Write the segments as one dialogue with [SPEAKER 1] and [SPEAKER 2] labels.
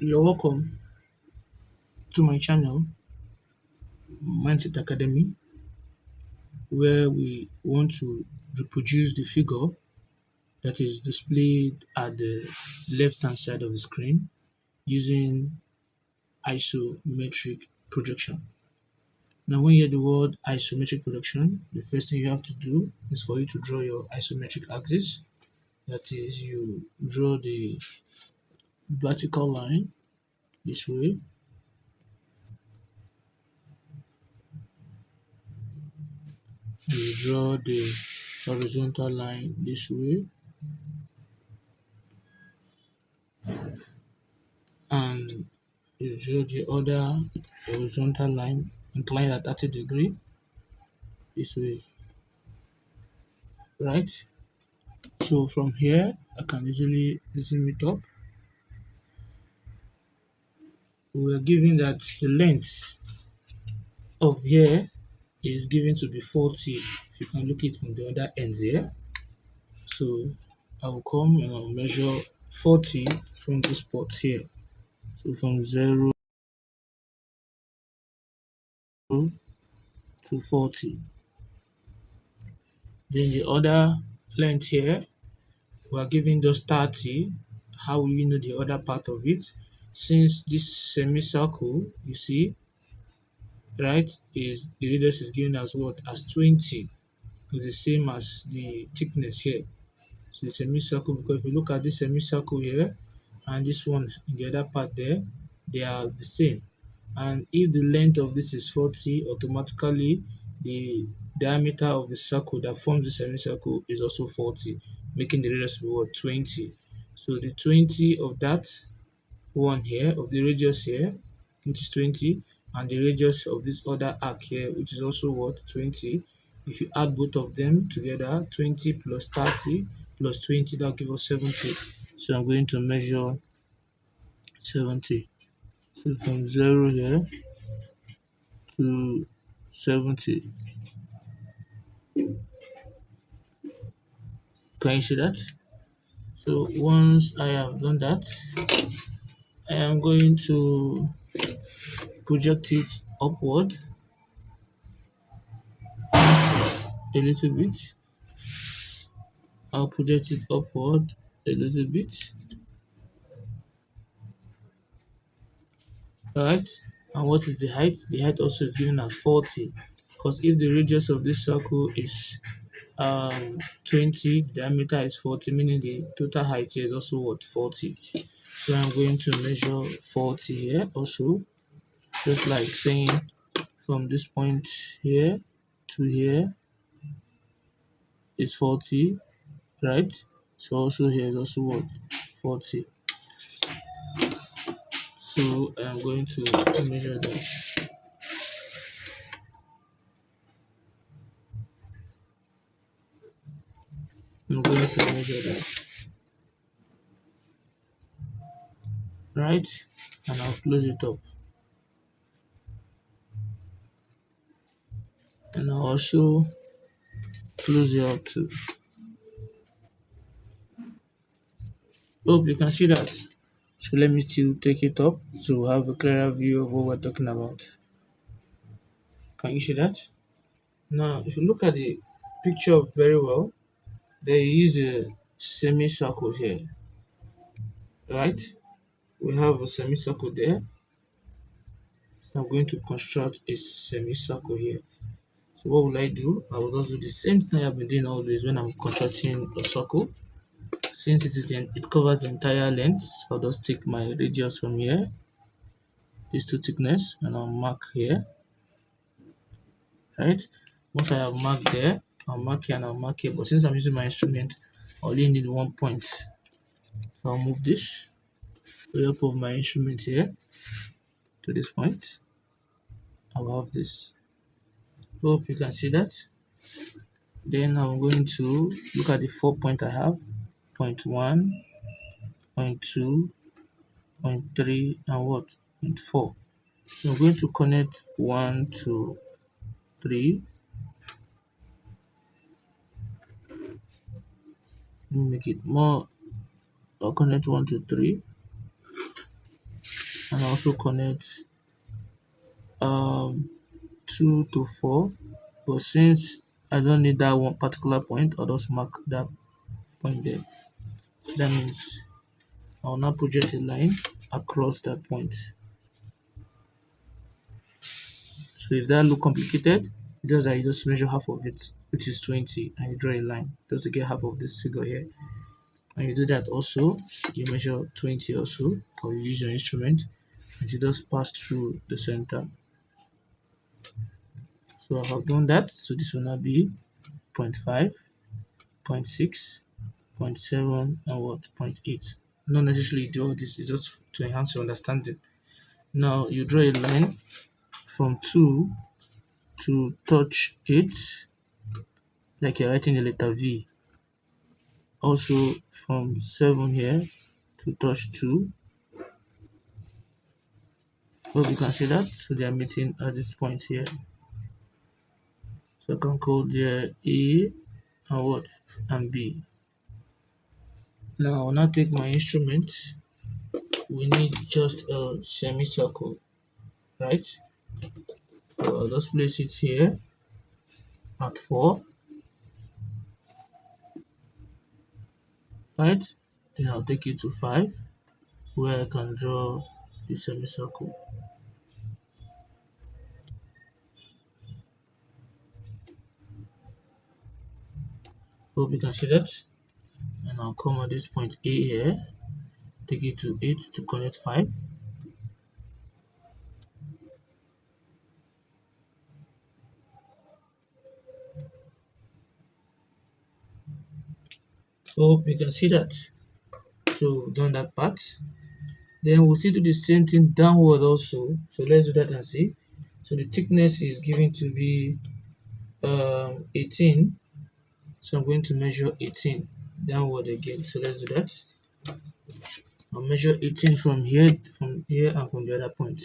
[SPEAKER 1] You're welcome to my channel, Mindset Academy, where we want to reproduce the figure that is displayed at the left hand side of the screen using isometric projection. Now, when you hear the word isometric projection, the first thing you have to do is for you to draw your isometric axis. That is, you draw the vertical line this way, you draw the horizontal line this way, and you draw the other horizontal line inclined at 30 degrees this way, right? So from here I can easily zoom it up. We are given that the length of here is given to be 40. If you can look it from the other end here, so I will come and I'll measure 40 from this spot here. So from 0 to 40. Then the other length here, we are given just 30. How will you know the other part of it? Since this semicircle, you see, right, is the radius is given as what? As 20. It's the same as the thickness here. So the semicircle, because if you look at this semicircle here and this one in the other part there, they are the same. And if the length of this is 40, automatically the diameter of the circle that forms the semicircle is also 40, making the radius be what? 20. So the 20 of that one here, of the radius here, which is 20, and the radius of this other arc here, which is also what? 20. If you add both of them together, 20 plus 30 plus 20, that will give us 70. So I'm going to measure 70. So from 0 here to 70. Can you see that? So once I have done that, I am going to project it upward a little bit. I'll project it upward a little bit. Alright, and what is the height? The height also is given as 40, because if the radius of this circle is 20, the diameter is 40, meaning the total height here is also what? 40. So I'm going to measure 40 here also, just like saying from this point here to here is 40, right? So also here is also what? 40. So I'm going to measure that. I'm going to measure that, right? And I'll close it up. And I'll also close it up too. Hope you can see that. So let me still take it up to have a clearer view of what we're talking about. Can you see that? Now, if you look at the picture very well, there is a semicircle here, right? We have a semicircle there. So I'm going to construct a semicircle here. So what will I do? I will just do the same thing I've been doing always when I'm constructing a circle. Since it covers the entire length, so I'll just take my radius from here, these two thickness, and I'll mark here, right? Once I have marked there, I'll mark here and I'll mark here. But since I'm using my instrument, I only need 1 point. So I'll move this with the help of my instrument here to this point. I'll have this. Hope you can see that. Then I'm going to look at the 4 points I have: point 1, point 2, point 3, and what? Point 4. So I'm going to connect 1 to 3. Let me make it more. I'll connect 1 to 3. and also connect 2 to 4, but since I don't need that one particular point, I'll just mark that point there. That means I'll now project a line across that point. So if that look complicated, just that you just measure half of it, which is 20, and you draw a line just to get half of this figure here. And you do that also, you measure 20 also, or you use your instrument, and you just pass through the center. So I have done that. So this will now be 0.5, 0.6, 0.7, and what? 0.8. Not necessarily do all this, it's just to enhance your understanding. Now you draw a line from 2 to touch 8, like you're writing a letter V. Also from 7 here to touch 2. Hope you can see that. So they are meeting at this point here. So I can call there A and what? And B. Now I'll now take my instrument. We need just a semicircle, right? So I'll just place it here at 4, right? Then I'll take it to 5, where I can draw the semicircle. Hope you can see that. And I'll come at this point A here, take it to 8 to connect 5. Hope you can see that. So we've done that part. Then we'll still do the same thing downward also. So let's do that and see. So the thickness is given to be 18. So I'm going to measure 18 downward again. So let's do that. I'll measure 18 from here, and from the other point.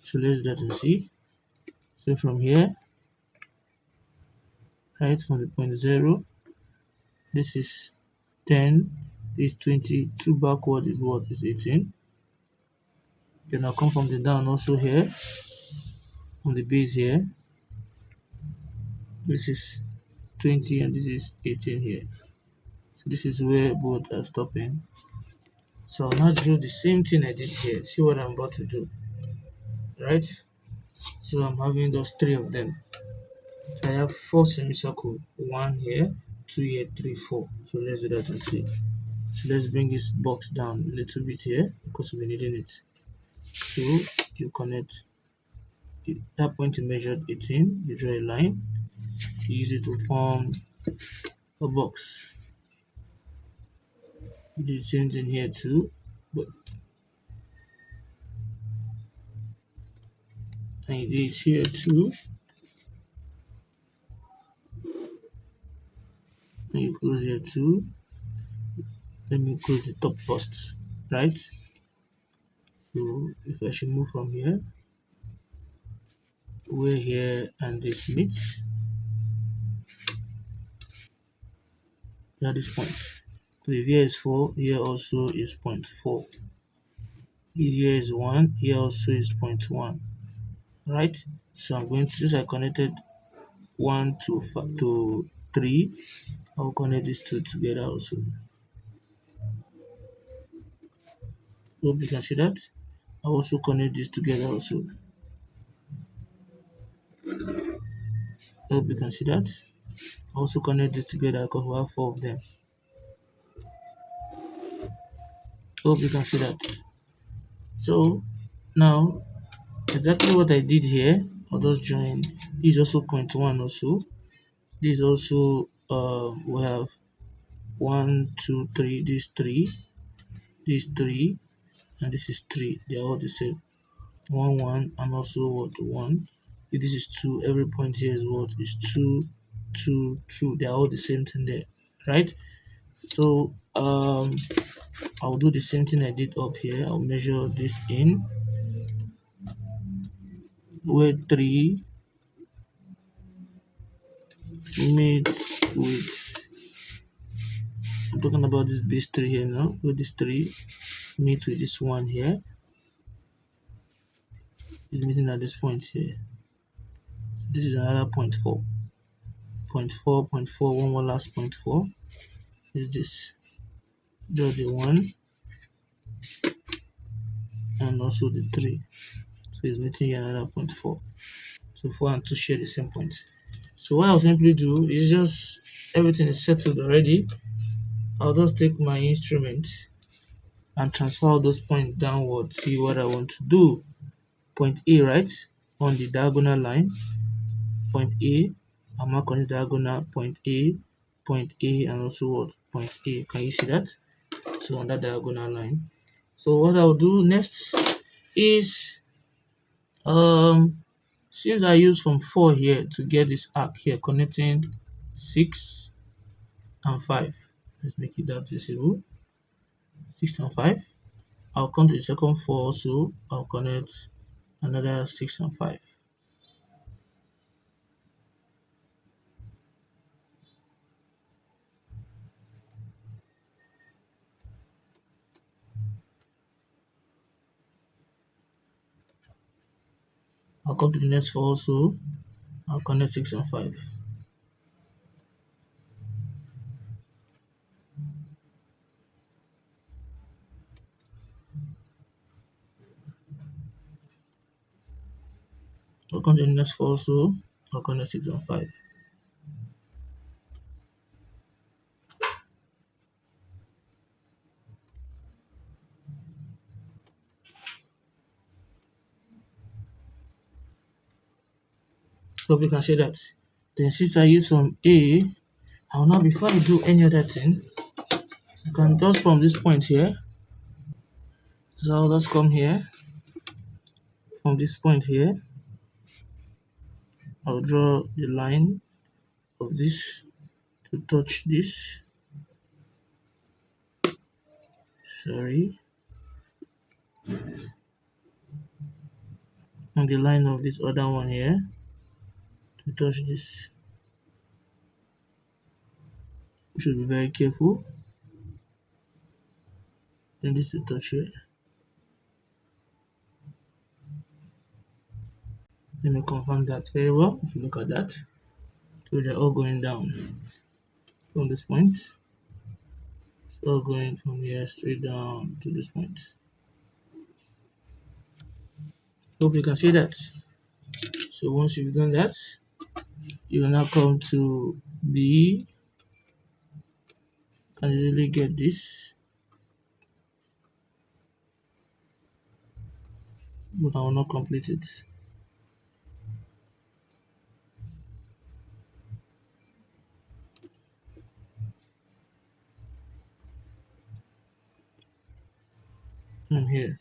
[SPEAKER 1] So let's do that and see. So from here, right, from the point 0, this is 10, this is 20, 2 backward is what? Is 18. Then I'll come from the down also here, on the base here. This is 20 and this is 18 here. So this is where both are stopping. So I'll now draw the same thing I did here. See what I'm about to do, right? So I'm having those 3 of them. So I have 4 semicircles, 1 here, 2 here, 3, 4. So let's do that and see. So let's bring this box down a little bit here because we're needing it. So you connect that point you measured 18, you draw a line, you use it to form a box. You do the same thing here too, and you do it here too. And you close here too. Let me close the top first, right? So if I should move from here, we're here and this meets at this point. So if here is 4, here also is 0.4. If here is 1, here also is 0.1. Right? So I'm going to, since I connected 1 to 3, I'll connect these 2 together also. Hope you can see that. I'll also connect these together also. Hope you can see that. I'll also connect this together because we have 4 of them. Hope you can see that. So now exactly what I did here, I'll just join. This is also 0.1 also. This is also we have 1, 2, 3, this 3, this 3, and this is 3. They are all the same. 1, 1, and also what? 1. If this is 2, every point here is what? Is 2, 2, 2. They are all the same thing there, right? So I'll do the same thing I did up here. I'll measure this in where 3 meets with, I'm talking about this base 3 here now, where this 3 meets with this 1 here. is meeting at this point here. This is another point 4. Point 4, point 4, one more last point 4 is this. Draw the 1 and also the 3. So it's meeting here another point 4. So 4 and 2 share the same point. So what I'll simply do is just everything is settled already. I'll just take my instrument and transfer all those points downward. See what I want to do. Point A, right, on the diagonal line. Point A, I'll mark on the diagonal point A, and also what? Point A. Can you see that? So on that diagonal line. So what I'll do next is since I use from 4 here to get this arc here connecting 6 and 5. Let's make it that visible. 6 and 5. I'll come to the second 4 also. I'll connect another 6 and 5. I'll come to the next 4 also. I'll connect 6 and 5. I'll come to the next 4 also. I'll connect 6 and 5. Hope you can see that. Then since I use from A, I'll now, before I do any other thing, I can just from this point here. So I'll just come here. From this point here, I'll draw the line of this to touch this. Sorry. And the line of this other one here to touch this. You should be very careful. Then this to touch here. Let me confirm that very well. If you look at that, so they're all going down from this point. It's all going from here straight down to this point. Hope you can see that. So once you've done that, you will now come to B and easily get this. But I will not complete it. I'm here.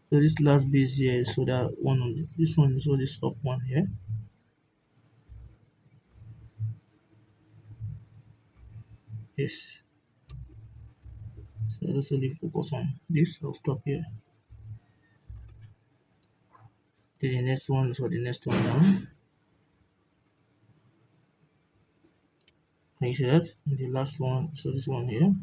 [SPEAKER 1] So this last base here is so that one on this one is so this up one here. Yes. So let's only focus on this. I'll stop here. Then the next one is for the next one down. Can you see that? And the last one, so this one here.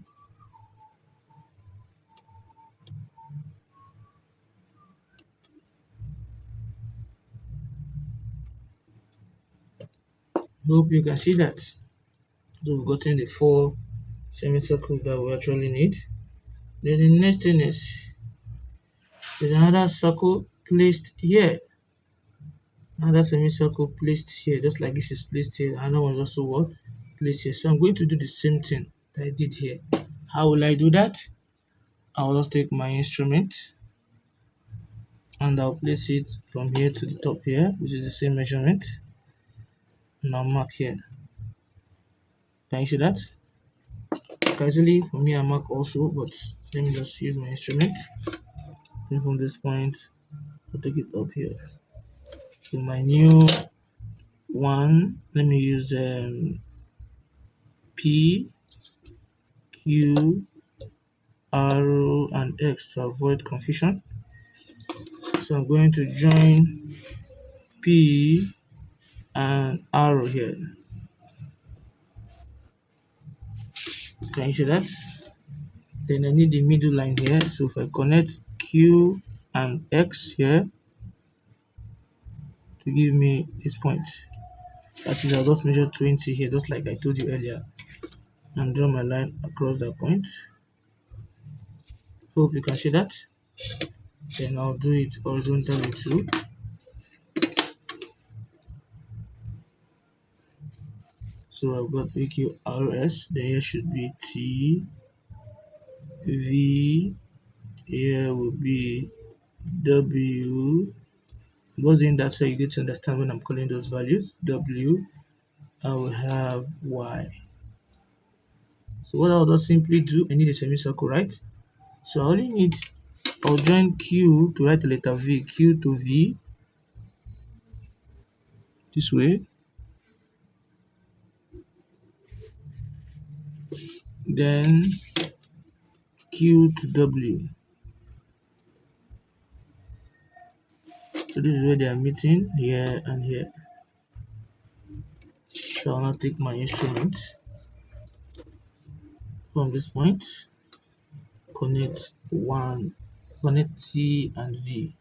[SPEAKER 1] Hope you can see that. So we've gotten the 4 semicircles that we actually need. Then the next thing is there's another circle placed here. Another semicircle placed here, just like this is placed here. Another one is also what? Placed here. So I'm going to do the same thing that I did here. How will I do that? I'll just take my instrument and I'll place it from here to the top here, which is the same measurement. And I'll mark here. Can you see that? Casually, for me, I mark also, but let me just use my instrument. Then from this point, I'll take it up here. So my new one, let me use P, Q, R, and X to avoid confusion. So I'm going to join P and R here. Can you see that? Then I need the middle line here. So if I connect Q and X here to give me this point, that is, I'll just measure 20 here, just like I told you earlier, and draw my line across that point. Hope you can see that. Then I'll do it horizontally too. So I've got PQRS, then here should be T, V, here will be W. Because in that, so you get to understand when I'm calling those values. W, I will have Y. So what I'll just simply do, I need a semicircle, right? So I only need, I'll join Q to write the letter V, Q to V, this way. Then Q to W. So this is where they are meeting, here and here. So I'll now take my instrument from this point, connect T and V.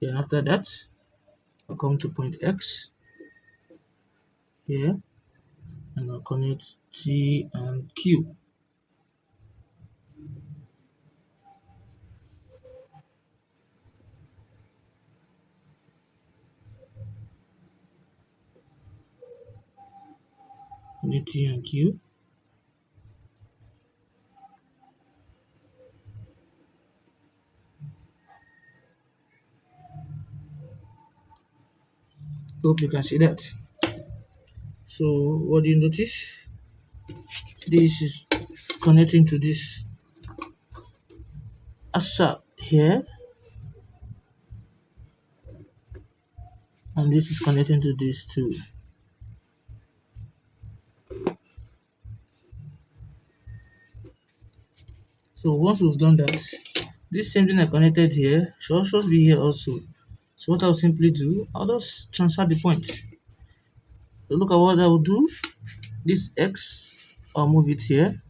[SPEAKER 1] Then after that, I'll come to point X here, and I'll connect T and Q. Connect T and Q. Hope you can see that. So what do you notice? This is connecting to this ASAP here, and this is connecting to this too. So once we've done that, this same thing I connected here should also be here also. So what I'll simply do, I'll just transfer the point. So look at what I will do. This X, I'll move it here.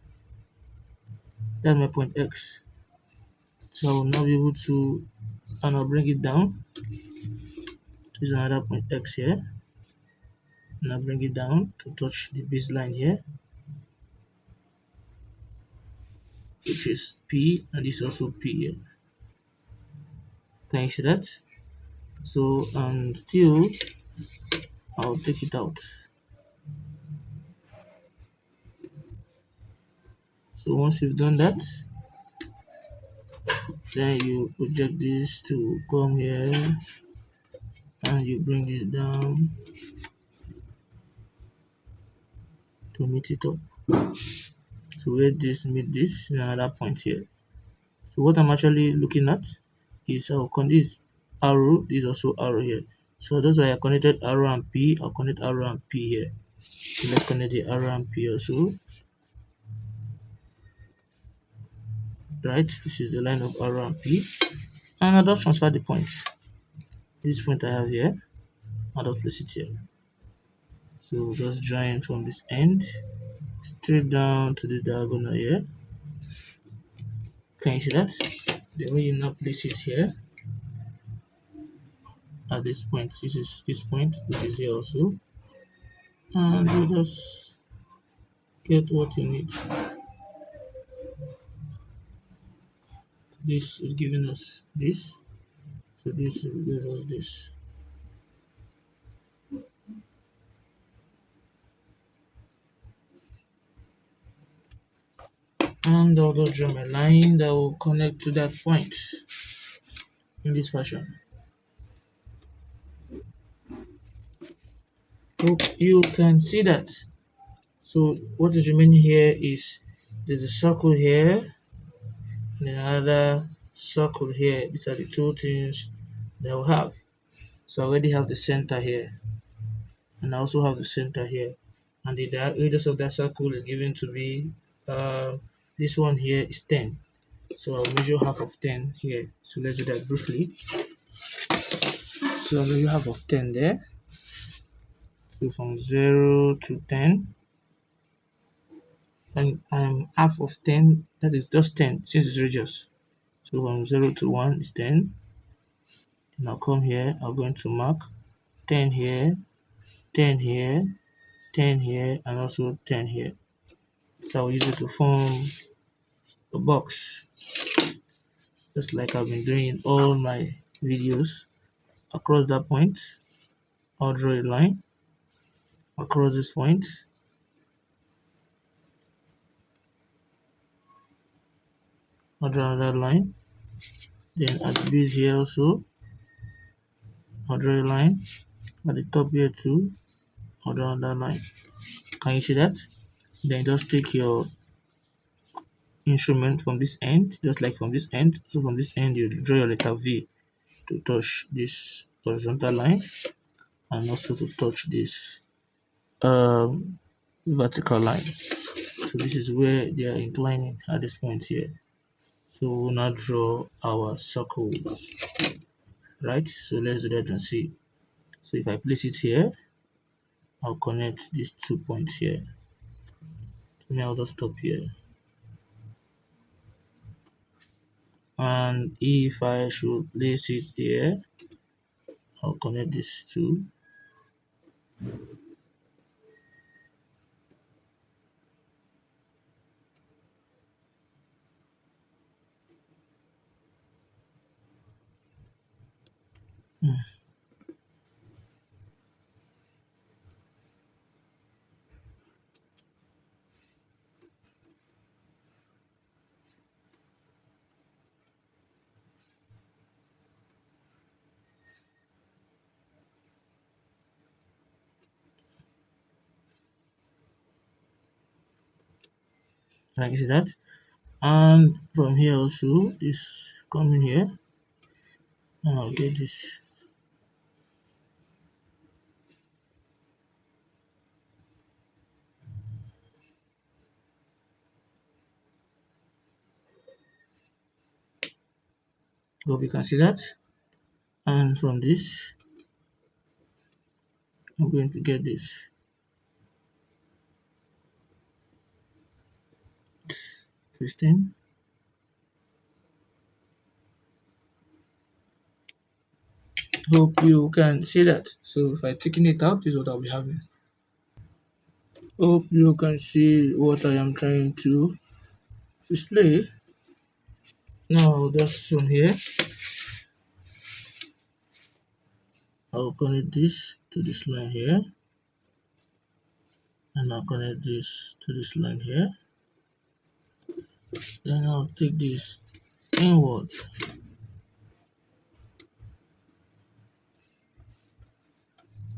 [SPEAKER 1] That's my point X. So I will now be able to, and I'll bring it down. This is another point X here. And I'll bring it down to touch the baseline here, which is P, and this is also P here. Can you see that? So, and still, I'll take it out. So once you've done that, then you project this to come here, and you bring this down to meet it up. So where this meet this is another point here. So what I'm actually looking at is I'll connect this arrow, this is also arrow here. So that's why I connected arrow and P, I'll connect arrow and P here. So let's connect the arrow and P also. Right, this is the line of arrow and P. And I'll just transfer the point. This point I have here, I'll just place it here. So just join from this end straight down to this diagonal here. Can you see that? Then when you now place it here at this point, this is this point, which is here also, and you just get what you need. This is giving us this, so this will give us this. And I'll just draw my line that will connect to that point in this fashion. Hope you can see that. So what is remaining here is there's a circle here and another circle here. These are the two things that we have. So I already have the center here, and I also have the center here, and the radius of that circle is given to be this one here is 10. So I'll measure half of 10 here. So let's do that briefly. So I'll measure half of 10 there. So from 0 to 10, and half of 10, that is just 10 since it's radius. So from 0 to 1 is 10. And I'll come here, I'm going to mark 10 here, 10 here, 10 here, and also 10 here. So I'll use it to form a box, just like I've been doing in all my videos. Across that point, I'll draw a line across this point. I'll draw another line. Then at the base here also, I'll draw a line. At the top here too, I'll draw another line. Can you see that? Then just take your instrument from this end, just like from this end. So from this end, you draw your letter V to touch this horizontal line, and also to touch this vertical line. So this is where they are inclining at this point here. So we'll now draw our circles, right? So let's do that and see. So if I place it here, I'll connect these 2 points here. So now I'll just stop here. And if I should place it here, I'll connect these two. Like see that? And from here also, this coming here, and I'll get this. Hope you can see that. And from this, I'm going to get this. Twisting. Hope you can see that. So if I thicken it out, this is what I'll be having. Hope you can see what I am trying to display. Now just from here, I'll connect this to this line here, and I'll connect this to this line here. Then I'll take this inward,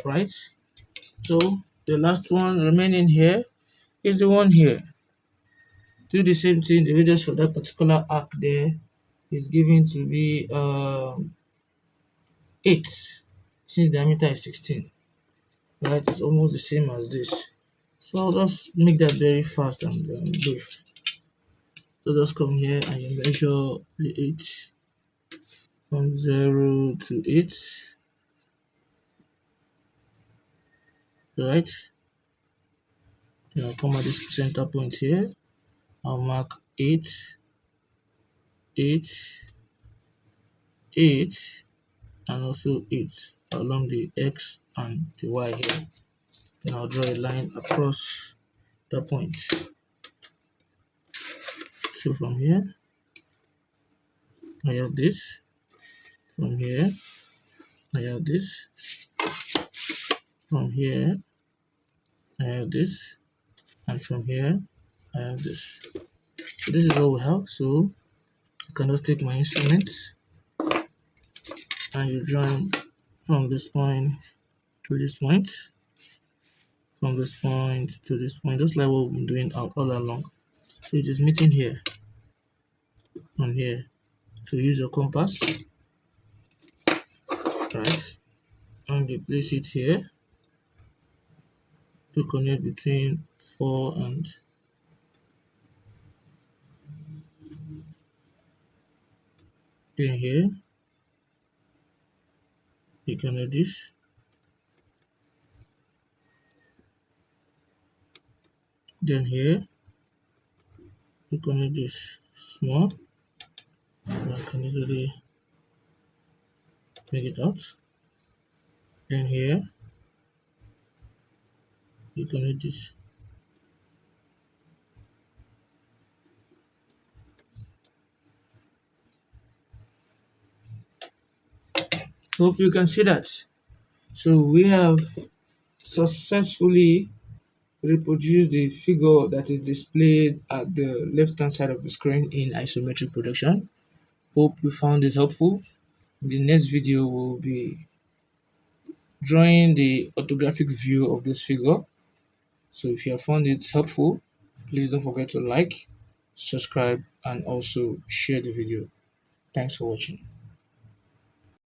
[SPEAKER 1] right? So the last one remaining here is the one here. Do the same thing. The radius for that particular arc there is given to be 8, since the diameter is 16. Right, it's almost the same as this. So I'll just make that very fast and brief. So just come here and you measure the 8 from 0 to 8. Right? Then I'll come at this center point here. I'll mark 8, 8, 8, and also 8 along the X and the Y here. Then I'll draw a line across the point. So from here, I have this. From here, I have this. From here, I have this. And from here, I have this. So this is all we have. So I can just take my instrument and you join from this point to this point, from this point to this point, just like what we've been doing all along. So it is meeting here, from here. So use your compass, right, and you place it here to connect between 4 and then here. You connect this, Then here you can make this small. I can easily make it out. Then here you can make this. Hope you can see that. So we have successfully reproduced the figure that is displayed at the left hand side of the screen in isometric projection. Hope you found it helpful. In the next video we'll be drawing the orthographic view of this figure. So if you have found it helpful, please don't forget to like, subscribe, and also share the video. Thanks for watching.